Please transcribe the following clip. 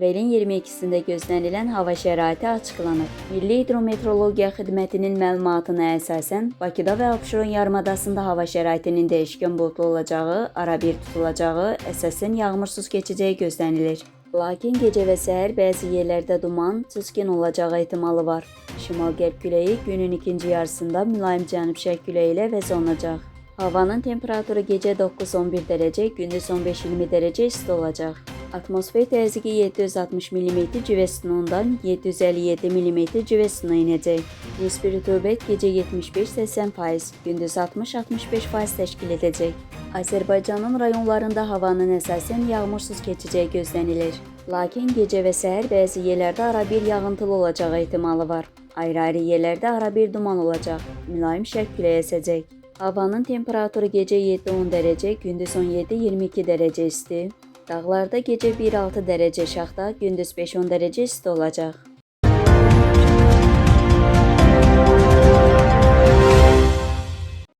Aprelin 22-sində gözlənilən hava şəraiti açıqlanıb. Milli Hidrometeorologiya Xidmətinin məlumatına əsasən, Bakıda və Abşeron yarımadasında hava şəraitinin dəyişkən buludlu olacağı, arabir tutulacağı, əsasən yağmursuz keçəcəyi gözlənilir. Lakin gecə və səhər bəzi yerlərdə duman, çiskin olacağı ehtimalı var. Şimal-qərb küləyi günün ikinci yarısında mülayim cənub-şərq küləyi ilə vəzlənəcək. Havanın temperaturu gecə 9-11 dərəcə, gündüz 15-20 dərəcə isti olacaq. Atmosfer təzyiqi 760 mm civə sütunundan 757 mm civə sütununa enəcək. Nisbi rütubət gecə 75-80%, gündüz 60-65% təşkil edəcək. Azərbaycanın rayonlarında havanın əsasən yağmursuz keçəcəyi gözlənilir. Lakin gecə və səhər bəzi yerlərdə arabir yağıntılı olacağı ehtimalı var. Ayrı-ayrı yerlərdə arabir duman olacaq. Mülayim şərq küləyi əsəcək. Havanın temperaturu gecə 7-10 dərəcə, gündüz 17-22 dərəcə isti. Dağlarda gecə 1-6 dərəcə şaxta, gündüz 5-10 dərəcə isti olacaq.